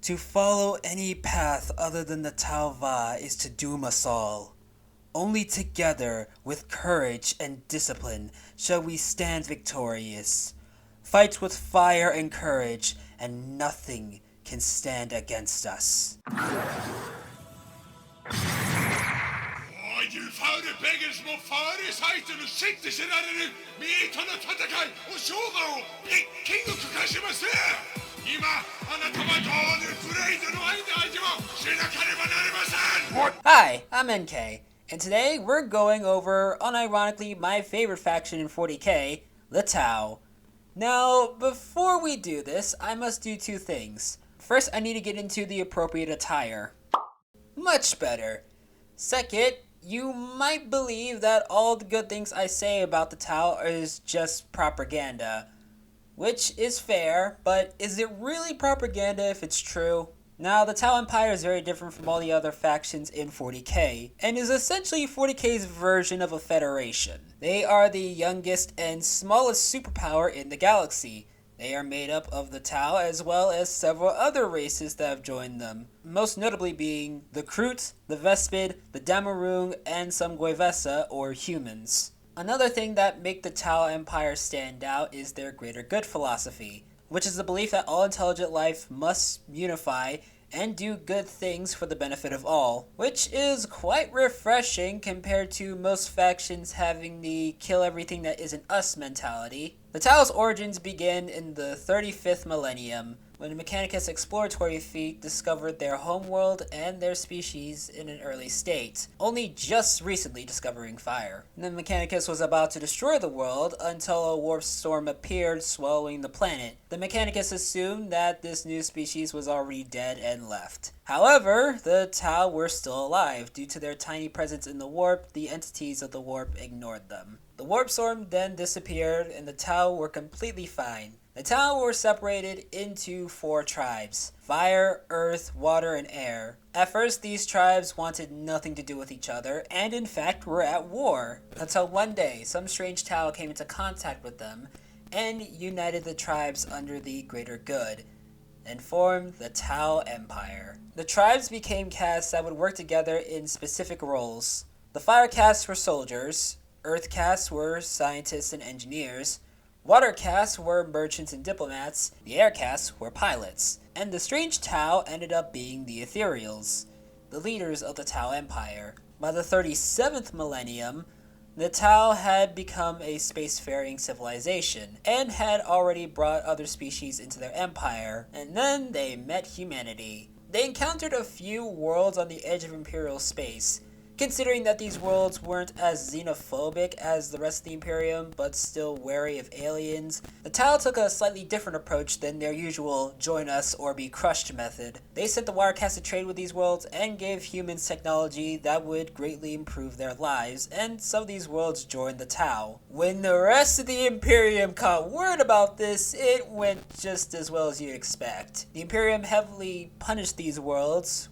To follow any path other than the Tau Va is to doom us all. Only together, with courage and discipline, shall we stand victorious. Fight with fire and courage, and nothing can stand against us. Hi, I'm NK, and today we're going over, unironically, my favorite faction in 40k, the Tau. Now, before we do this, I must do two things. First, I need to get into the appropriate attire. Much better. Second, you might believe that all the good things I say about the Tau is just propaganda. Which is fair, but is it really propaganda if it's true? Now, the Tau Empire is very different from all the other factions in 40k, and is essentially 40k's version of a federation. They are the youngest and smallest superpower in the galaxy. They are made up of the Tau as well as several other races that have joined them, most notably being the Kroot, the Vespid, the Damarung, and some Goivesa, or humans. Another thing that make the Tau Empire stand out is their greater good philosophy, which is the belief that all intelligent life must unify and do good things for the benefit of all, which is quite refreshing compared to most factions having the kill everything that isn't us mentality. The Tau's origins begin in the 35th millennium, when Mechanicus exploratory fleet discovered their homeworld and their species in an early state, only just recently discovering fire. And then Mechanicus was about to destroy the world until a warp storm appeared, swallowing the planet. The Mechanicus assumed that this new species was already dead and left. However, the Tau were still alive. Due to their tiny presence in the warp, the entities of the warp ignored them. The warp storm then disappeared, and the Tau were completely fine. The Tau were separated into 4 tribes: fire, earth, water, and air. At first, these tribes wanted nothing to do with each other, and in fact were at war, until one day some strange Tau came into contact with them, and united the tribes under the greater good, and formed the Tau Empire. The tribes became castes that would work together in specific roles. The fire castes were soldiers, earth castes were scientists and engineers, water castes were merchants and diplomats, the air castes were pilots, and the strange Tau ended up being the Ethereals, the leaders of the Tau Empire. By the 37th millennium, the Tau had become a spacefaring civilization, and had already brought other species into their empire, and then they met humanity. They encountered a few worlds on the edge of Imperial space. Considering that these worlds weren't as xenophobic as the rest of the Imperium, but still wary of aliens, the Tau took a slightly different approach than their usual join us or be crushed method. They sent the Wirecast to trade with these worlds and gave humans technology that would greatly improve their lives, and some of these worlds joined the Tau. When the rest of the Imperium caught word about this, it went just as well as you'd expect. The Imperium heavily punished these worlds,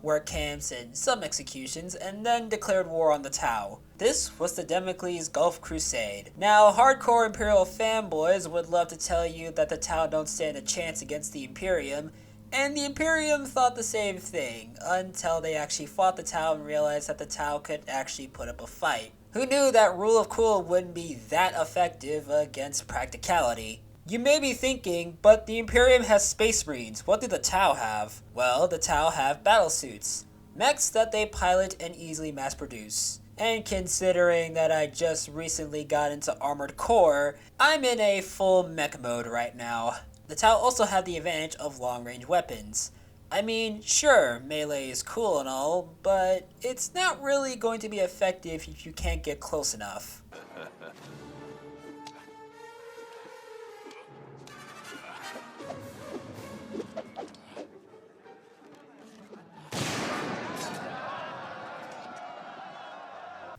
work camps and some executions, and then declared war on the Tau. This was the Damocles Gulf Crusade. Now, hardcore Imperial fanboys would love to tell you that the Tau don't stand a chance against the Imperium, and the Imperium thought the same thing, until they actually fought the Tau and realized that the Tau could actually put up a fight. Who knew that rule of cool wouldn't be that effective against practicality? You may be thinking, but the Imperium has Space Marines. What do the Tau have? Well, the Tau have battlesuits, mechs that they pilot and easily mass produce. And considering that I just recently got into Armored Core, I'm in a full mech mode right now. The Tau also have the advantage of long-range weapons. I mean, sure, melee is cool and all, but it's not really going to be effective if you can't get close enough.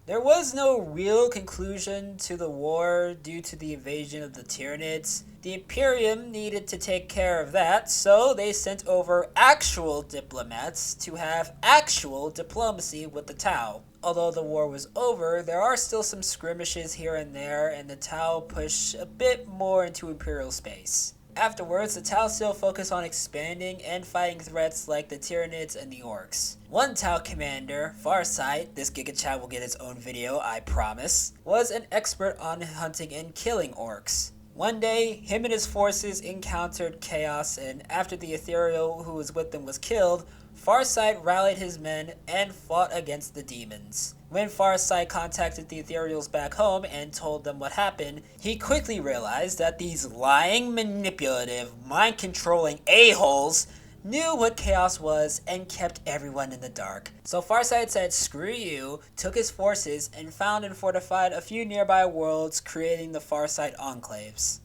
There was no real conclusion to the war due to the invasion of the Tyranids. The Imperium needed to take care of that, so they sent over actual diplomats to have actual diplomacy with the Tau. Although the war was over, there are still some skirmishes here and there, and the Tau push a bit more into Imperial space. Afterwards, the Tau still focused on expanding and fighting threats like the Tyranids and the Orcs. One Tau commander, Farsight, this Giga Chat will get its own video, I promise, was an expert on hunting and killing Orcs. One day, him and his forces encountered chaos, and after the Ethereal who was with them was killed, Farsight rallied his men and fought against the demons. When Farsight contacted the Ethereals back home and told them what happened, he quickly realized that these lying, manipulative, mind-controlling a-holes knew what chaos was and kept everyone in the dark. So Farsight said screw you, took his forces, and found and fortified a few nearby worlds, creating the Farsight enclaves.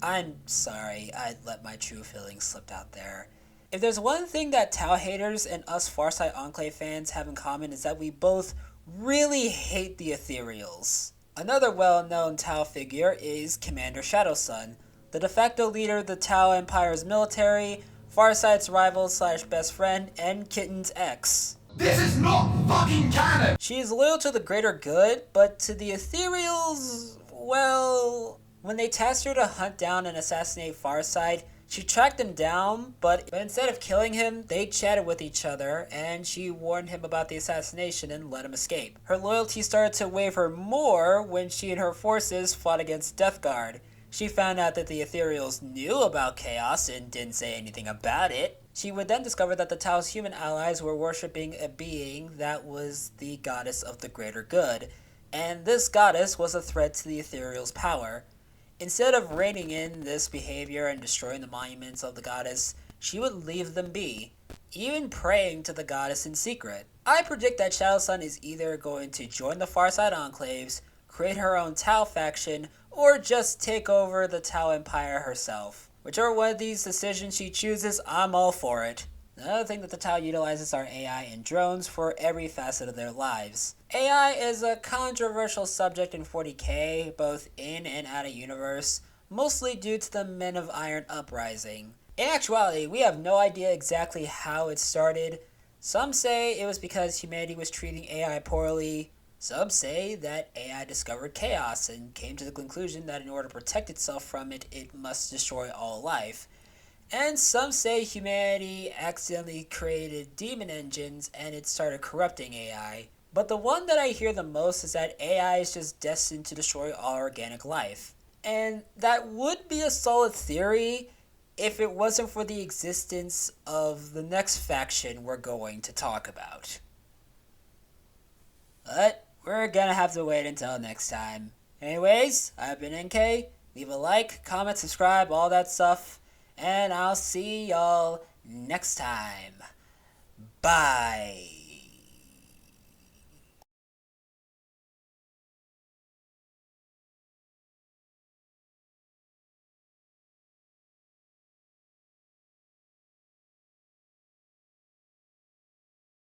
I'm sorry, I let my true feelings slip out there. If there's one thing that Tau haters and us Farsight Enclave fans have in common, is that we both really hate the Ethereals. Another well-known Tau figure is Commander Shadowsun, the de facto leader of the Tau Empire's military, Farsight's rival / best friend, and Kitten's ex. This is not fucking canon! She is loyal to the greater good, but to the Ethereals, well, when they tasked her to hunt down and assassinate Farsight, she tracked him down, but instead of killing him, they chatted with each other, and she warned him about the assassination and let him escape. Her loyalty started to waver more when she and her forces fought against Death Guard. She found out that the Ethereals knew about chaos and didn't say anything about it. She would then discover that the Tau's human allies were worshipping a being that was the goddess of the greater good, and this goddess was a threat to the Ethereals' power. Instead of reining in this behavior and destroying the monuments of the goddess, she would leave them be, even praying to the goddess in secret. I predict that Shadowsun is either going to join the Farsight Enclaves, create her own Tau faction, or just take over the Tau Empire herself. Whichever one of these decisions she chooses, I'm all for it. Another thing that the Tau utilizes are AI and drones for every facet of their lives. AI is a controversial subject in 40k, both in and out of universe, mostly due to the Men of Iron uprising. In actuality, we have no idea exactly how it started. Some say it was because humanity was treating AI poorly. Some say that AI discovered chaos and came to the conclusion that in order to protect itself from it, it must destroy all life. And some say humanity accidentally created demon engines and it started corrupting AI. But the one that I hear the most is that AI is just destined to destroy all organic life. And that would be a solid theory if it wasn't for the existence of the next faction we're going to talk about. But we're gonna have to wait until next time. Anyways, I've been NK. Leave a like, comment, subscribe, all that stuff. And I'll see y'all next time. Bye.